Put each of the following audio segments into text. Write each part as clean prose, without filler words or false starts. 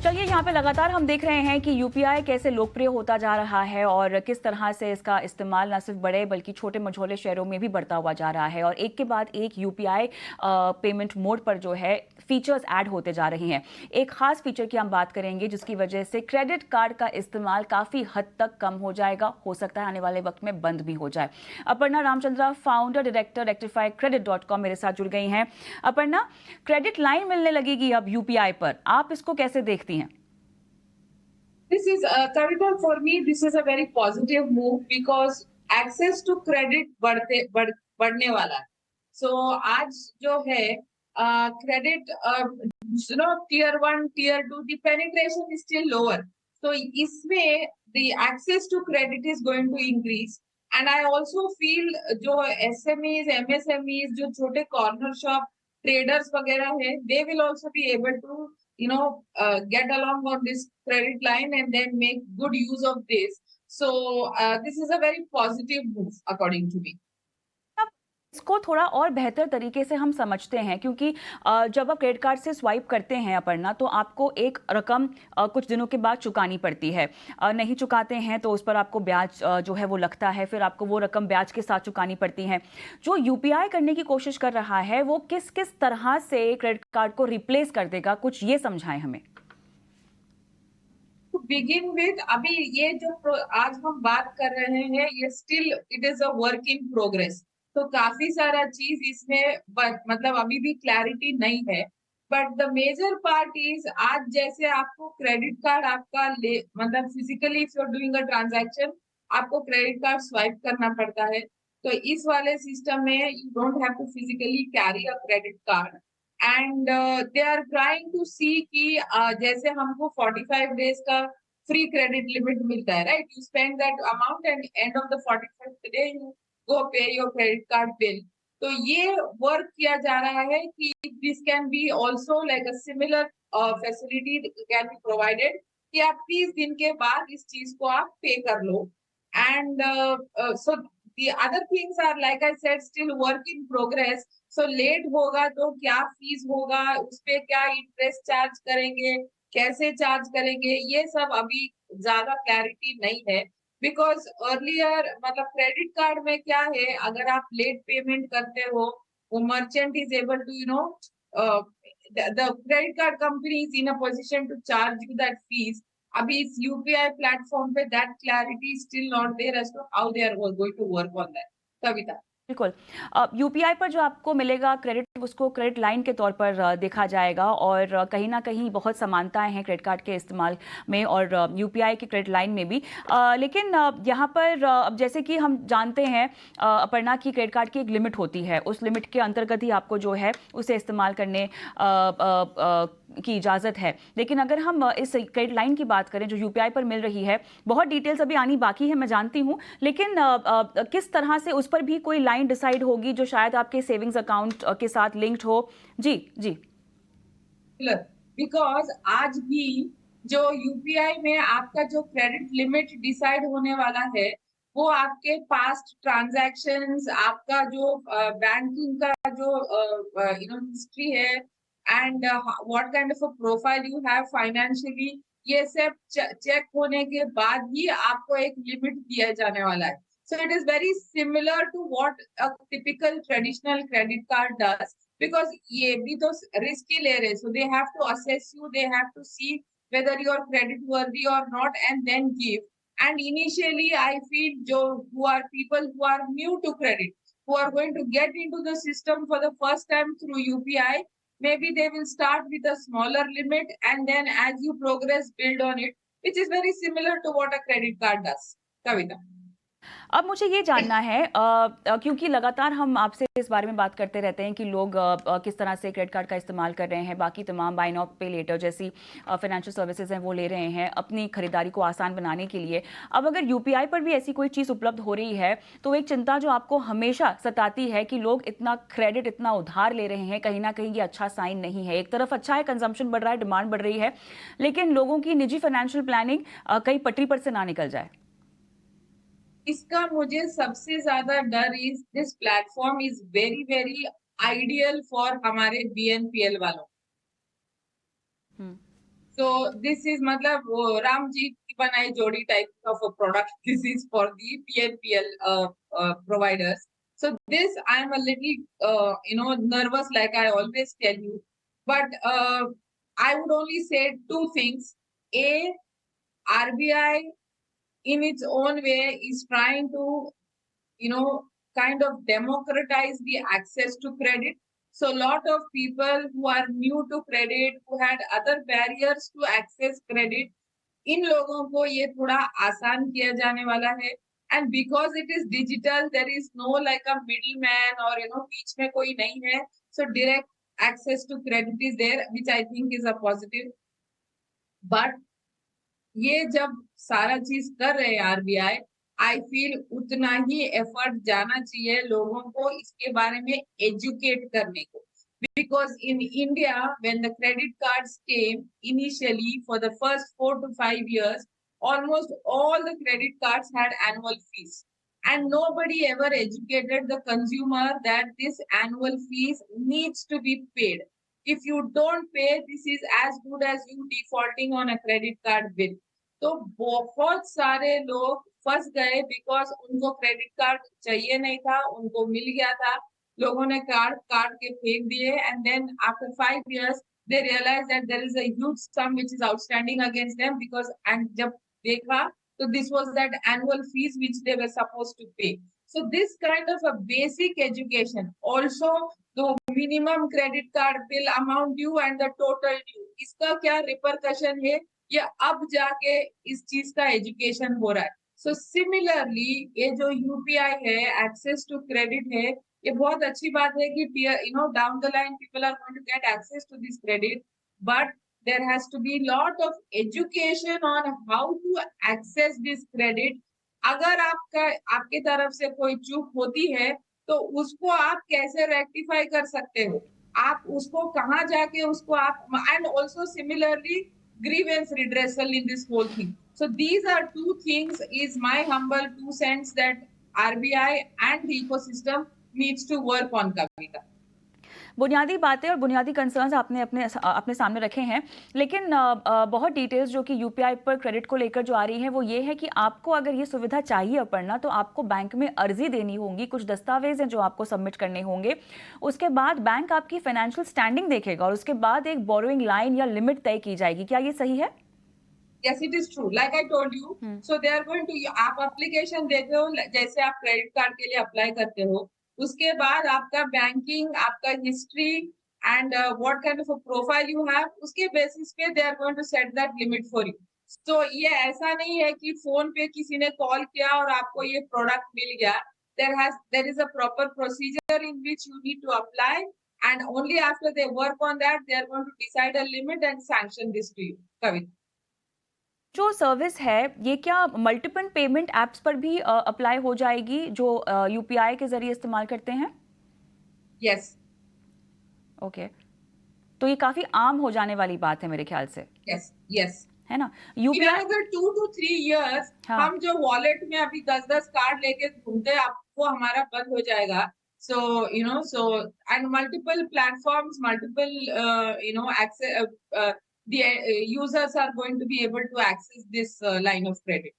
चलिए, यहाँ पे लगातार हम देख रहे हैं कि यूपीआई कैसे लोकप्रिय होता जा रहा है और किस तरह से इसका इस्तेमाल न सिर्फ बड़े बल्कि छोटे मझोले शहरों में भी बढ़ता हुआ जा रहा है और एक के बाद एक यूपीआई पेमेंट मोड पर जो है फीचर्स ऐड होते जा रही हैं। एक खास फीचर की हम बात करेंगे जिसकी वजह से क्रेडिट कार्ड का इस्तेमाल काफ़ी हद तक कम हो जाएगा, हो सकता है आने वाले वक्त में बंद भी हो जाए। Aparna Ramchandra, founder director rectifycredit.com मेरे साथ जुड़ गई हैं। अपर्णा, क्रेडिट लाइन मिलने लगेगी अब यूपीआई पर, आप इसको कैसे देखती हैं? This is Kavita, for me this is a very positive move because access to credit बढ़ने वाला है. So आज जो है credit tier 1 tier 2 the penetration is still lower. So इसमें the access to credit is going to increase. And I also feel जो SMEs, MSMEs, जो छोटे corner shop traders वगैरह है, they will also be able to get along on this credit line and then make good use of this. So this is a very positive move according to me. अब इसको थोड़ा और बेहतर तरीके से हम समझते हैं क्योंकि जब आप क्रेडिट कार्ड से स्वाइप करते हैं अपर्णा, तो आपको एक रकम कुछ दिनों के बाद चुकानी पड़ती है। नहीं चुकाते हैं तो उस पर आपको ब्याज जो है वो लगता है, फिर आपको वो रकम ब्याज के साथ चुकानी पड़ती है। जो यूपीआई करने की कोशिश कर रहा है वो किस किस तरह से क्रेडिट कार्ड को रिप्लेस कर देगा, कुछ ये समझाएं हमें। To begin with, अभी ये जो आज हम बात कर रहे हैं ये still it is a work in progress. तो काफी सारा चीज इसमें मतलब अभी भी क्लैरिटी नहीं है. But the major part is आज जैसे आपको क्रेडिट कार्ड आपका मतलब physically if you are doing a transaction आपको क्रेडिट कार्ड स्वाइप करना पड़ता है. तो इस वाले सिस्टम में you don't have to physically carry a credit card. And they are trying to see कि जैसे हमको 45 डेज का फ्री क्रेडिट लिमिट मिलता है, right? You spend that amount and end of the 45th day you go पे your credit card bill. तो ये work किया जा रहा है कि this can be also like a similar facility can be provided कि आप 30 दिन के बाद इस चीज को आप पे कर लो. And so the other things are like I said still work in progress. So late होगा तो क्या फीस होगा, उस पे क्या इंटरेस्ट चार्ज करेंगे, कैसे चार्ज करेंगे, ये सब अभी ज्यादा क्लैरिटी नहीं है. बिकॉज अर्लियर मतलब क्रेडिट कार्ड में क्या है, अगर आप लेट पेमेंट करते हो वो merchant is able to the credit card company is in a position to charge you that fees. अभी इस यूपीआई प्लेटफॉर्म पे that clarity still not there as to how they are going to work on that. Kavita. बिल्कुल। यूपीआई पर जो आपको मिलेगा credit, उसको क्रेडिट लाइन के तौर पर देखा जाएगा और कहीं ना कहीं बहुत समानताएं हैं क्रेडिट कार्ड के इस्तेमाल में और यूपीआई की क्रेडिट लाइन में भी। लेकिन यहाँ पर अब जैसे कि हम जानते हैं अपर्णा की क्रेडिट कार्ड की एक लिमिट होती है, उस लिमिट के अंतर्गत ही आपको जो है उसे इस्तेमाल करने की इजाज़त है। लेकिन अगर हम इस क्रेडिट लाइन की बात करें जो यूपीआई पर मिल रही है, बहुत डिटेल्स अभी आनी बाकी है मैं जानती हूँ, लेकिन किस तरह से उस पर भी कोई लाइन डिसाइड होगी जो शायद आपके सेविंग्स अकाउंट के साथ लिंक्ड हो? जी जी। बिकॉज आज भी जो यूपीआई में आपका जो क्रेडिट लिमिट डिसाइड होने वाला है वो आपके पास्ट ट्रांजैक्शंस, आपका जो बैंकिंग का जो हिस्ट्री है and what kind of a profile you have financially, ये सब चेक होने के बाद ही आपको एक लिमिट दिया जाने वाला है. So it is very similar to what a typical traditional credit card does. Because ये भी तो risk ही ले रहे, so they have to assess you, they have to see whether you are credit worthy or not and then give. And initially I feel who are people who are new to credit, who are going to get into the system for the first time through UPI, maybe they will start with a smaller limit and then as you progress build on it, which is very similar to what a credit card does. Kavita. अब मुझे ये जानना है क्योंकि लगातार हम आपसे इस बारे में बात करते रहते हैं कि लोग किस तरह से क्रेडिट कार्ड का इस्तेमाल कर रहे हैं, बाकी तमाम बाय नाउ पे लेटर जैसी फाइनेंशियल सर्विसेज हैं वो ले रहे हैं अपनी खरीदारी को आसान बनाने के लिए। अब अगर यूपीआई पर भी ऐसी कोई चीज़ उपलब्ध हो रही है तो एक चिंता जो आपको हमेशा सताती है कि लोग इतना क्रेडिट, इतना उधार ले रहे हैं, कहीं ना कहीं ये अच्छा साइन नहीं है। एक तरफ अच्छा है, कंजम्पशन बढ़ रहा है, डिमांड बढ़ रही है, लेकिन लोगों की निजी फाइनेंशियल प्लानिंग कहीं पटरी पर से ना निकल जाए। इसका मुझे सबसे ज्यादा डर is this platform is very very ideal for हमारे बीएनपीएल वालों. So this is मतलब वो राम जी की बनाई जोड़ी type of a product. This is for the PNPL providers. So this I am a little nervous, like I always tell you. But I would only say two things. A, RBI in its own way is trying to kind of democratize the access to credit. So a lot of people who are new to credit, who had other barriers to access credit, इन लोगों को ये थोड़ा आसान किया जाने वाला है. And because it is digital, there is no like a middle man और बीच में कोई नहीं है. So direct access to credit is there, which I think is a positive. But ये जब सारा चीज कर रहे हैं आरबीआई, आई फील उतना ही एफर्ट जाना चाहिए लोगों को इसके बारे में एजुकेट करने को. Because in India, when the credit cards came initially for the first 4 to 5 years, almost all the credit cards had annual fees. And nobody ever educated the consumer that this annual fees needs to be paid. If you don't pay, this is as good as you defaulting on a credit card bill. तो बहुत सारे लोग फंस गए because उनको credit card चाहिए नहीं था, उनको मिल गया था, लोगों ने कार्ड काट के फेंक दिए. And then after 5 years they realize that there is a huge sum which is outstanding against them because, and जब देखा तो this was that annual fees which they were supposed to pay. So this kind of a basic education, also the minimum credit card bill amount due and the total due, इसका क्या repercussion है, ये अब जाके इस चीज का education हो रहा है. सो सिमिलरली ये जो यूपीआई है, एक्सेस टू क्रेडिट है, ये बहुत अच्छी बात है कि down the line people are going to get access to this credit. But there has to be lot of education on how to access this credit. अगर आपका आपके तरफ से कोई चूक होती है तो उसको आप कैसे रेक्टिफाई कर सकते हो, आप उसको कहाँ जाके उसको आप, and also similarly grievance redressal in this whole thing. So these are two things, is my humble 2 cents, that RBI and the ecosystem needs to work on, Kavita. बुनियादी बातें और बुनियादी कंसर्न्स आपने अपने अपने सामने रखे हैं, लेकिन बहुत डिटेल्स जो कि यूपीआई पर क्रेडिट को लेकर जो आ रही हैं वो ये है कि आपको अगर ये सुविधा चाहिए पड़ना तो आपको बैंक में अर्जी देनी होगी, कुछ दस्तावेज हैं जो आपको सबमिट करने होंगे. उसके बाद बैंक आपकी फाइनेंशियल स्टैंडिंग देखेगा और उसके बाद एक बोरोइंग लाइन या लिमिट तय की जाएगी. क्या ये सही है? Yes, it is true. Like I told you, so they are going to, आप application देते हो जैसे आप क्रेडिट कार्ड के लिए अप्लाई करते हो, उसके बाद आपका बैंकिंग, आपका history and what kind of profile you have, उसके बेसिस पे they are going to set that limit for you. तो ये ऐसा नहीं है कि फोन पे किसी ने कॉल किया और आपको ये प्रोडक्ट मिल गया. there is a proper procedure in which you need to apply, and only after they work on that they are going to decide a limit and sanction this to you, Kavita. जो service है ये क्या multiple payment apps पर भी apply हो जाएगी जो UPI के जरिए इस्तेमाल करते हैं? Yes. ओके, तो ये काफी आम हो जाने वाली बात है मेरे ख्याल से. Yes, yes. है ना? In UPI another 2 to 3 years, हाँ. हम जो वॉलेट में अभी 10-10 कार्ड लेके घूमते हैं, आपको हमारा बंद हो जाएगा. So and multiple platforms, multiple access, the users are going to be able to access this line of credit.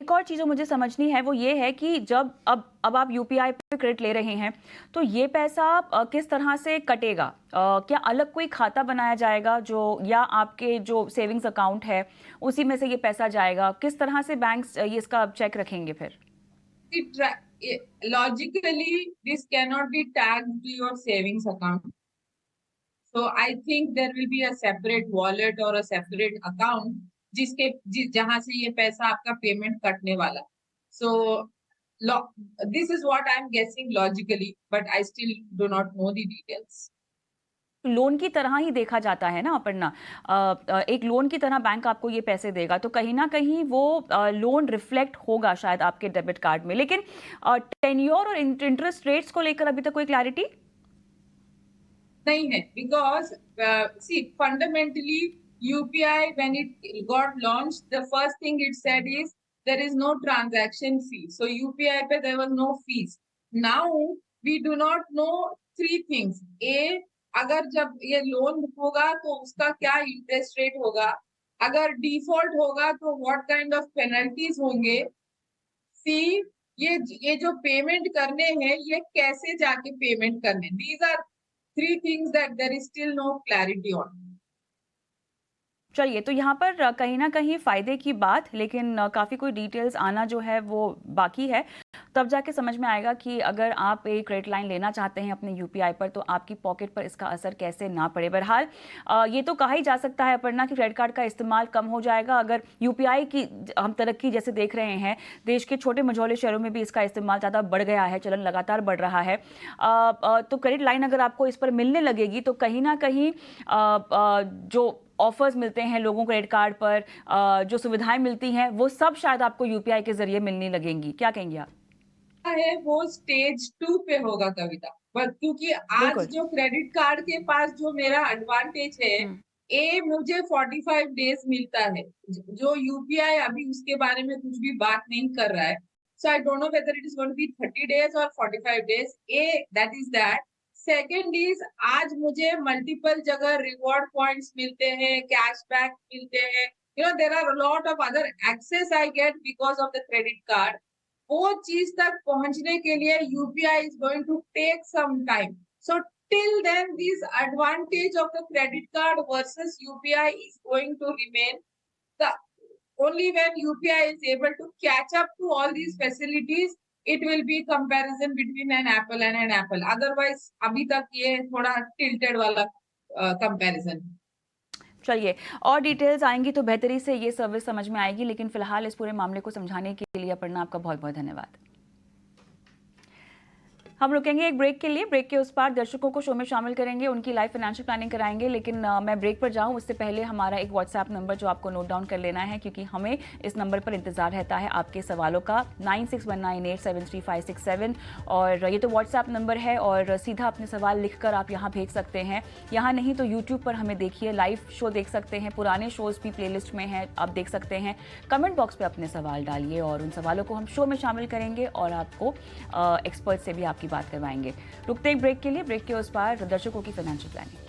एक और चीज़ जो मुझे समझनी है वो ये है कि जब अब आप यूपीआई पे क्रेडिट ले रहे हैं तो ये पैसा किस तरह से कटेगा? क्या अलग कोई खाता बनाया जाएगा जो, या आपके जो सेविंग्स अकाउंट है उसी में से ये पैसा जाएगा? किस तरह से बैंक्स ये इसका चेक रखेंगे फिर? Logically, this cannot be tagged to your savings account. So I think there will be a separate wallet or a separate account जहां से ये पैसा आपका पेमेंट कटने वाला. So this is what I'm guessing logically, but I still do not know the details. Loan की तरह ही देखा जाता है ना अपर्णा, एक लोन की तरह बैंक आपको ये पैसे देगा तो कहीं ना कहीं वो लोन रिफ्लेक्ट होगा शायद आपके डेबिट कार्ड में. लेकिन टेन्योर और इंटरेस्ट रेट्स को लेकर अभी तक कोई क्लैरिटी नहीं है, because see, fundamentally UPI, when it got launched, the first thing it said is there is no transaction fee. So UPI pe there was no fees. Now we do not know three things. A, अगर जब ये loan होगा तो उसका क्या interest rate होगा, अगर default होगा तो व्हाट काइंड ऑफ पेनल्टीज होंगे, सी ये जो पेमेंट करने हैं ये कैसे जाके पेमेंट करने, these are three things that there is still no clarity on. चलिए, तो यहाँ पर कहीं न कहीं फ़ायदे की बात, लेकिन काफ़ी कोई डिटेल्स आना जो है वो बाकी है। तब जाके समझ में आएगा कि अगर आप एक क्रेडिट लाइन लेना चाहते हैं अपने यूपीआई पर, तो आपकी पॉकेट पर इसका असर कैसे ना पड़े। बहरहाल ये तो कहा ही जा सकता है अपर्णा कि क्रेडिट कार्ड का इस्तेमाल कम हो जाएगा अगर यूपीआई की हम तरक्की जैसे देख रहे हैं, देश के छोटे मझौले शहरों में भी इसका इस्तेमाल ज़्यादा बढ़ गया है, चलन लगातार बढ़ रहा है। तो क्रेडिट लाइन अगर आपको इस पर मिलने लगेगी तो कहीं ना कहीं जो ऑफर्स मिलते हैं लोगों को क्रेडिट कार्ड पर, जो सुविधाएं मिलती हैं, वो सब शायद आपको यूपीआई के जरिए मिलने लगेंगी। क्या कहेंगे आप? है वो स्टेज 2 पे होगा कविता, बट क्योंकि आज बिल्कुल। जो क्रेडिट कार्ड के पास जो मेरा एडवांटेज है, हम्म। ए मुझे 45 डेज मिलता है, जो यूपीआई अभी उसके बारे में कुछ भी बात नहीं कर रहा है। So I don't know whether it is going to be 30 days और 45 days, uh that is that. Second इज आज मुझे मल्टीपल जगह रिवॉर्ड पॉइंट्स मिलते हैं, कैशबैक मिलते हैं, you know there are a lot of other access I get because of the credit card. वो चीज तक पहुंचने के लिए UPI is going to take some time. So till then this advantage of the credit card versus UPI is going to remain. The only when UPI is able to catch up to all these facilities, it will be comparison between an apple and an apple. Otherwise अभी तक ये थोड़ा tilted वाला comparison। चलिए, और details आएंगी तो बेहतरी से ये सर्विस समझ में आएगी, लेकिन फिलहाल इस पूरे मामले को समझाने के लिए अपर्णा आपका बहुत बहुत धन्यवाद। हम रुकेंगे एक ब्रेक के लिए। ब्रेक के उस पार दर्शकों को शो में शामिल करेंगे, उनकी लाइफ फाइनेंशियल प्लानिंग कराएंगे, लेकिन मैं ब्रेक पर जाऊं उससे पहले हमारा एक व्हाट्सएप नंबर जो आपको नोट डाउन कर लेना है, क्योंकि हमें इस नंबर पर इंतजार रहता है आपके सवालों का, 9619873567। और ये तो व्हाट्सएप नंबर है और सीधा अपने सवाल लिखकर आप यहाँ भेज सकते हैं। यहाँ नहीं तो यूट्यूब पर हमें देखिए, लाइव शो देख सकते हैं, पुराने शोज़ भी प्लेलिस्ट में हैं, आप देख सकते हैं। कमेंट बॉक्स पर अपने सवाल डालिए और उन सवालों को हम शो में शामिल करेंगे और आपको एक्सपर्ट से भी आपकी बात करवाएंगे। रुकते एक ब्रेक के लिए, ब्रेक के उस पार दर्शकों की फाइनेंशियल प्लानिंग।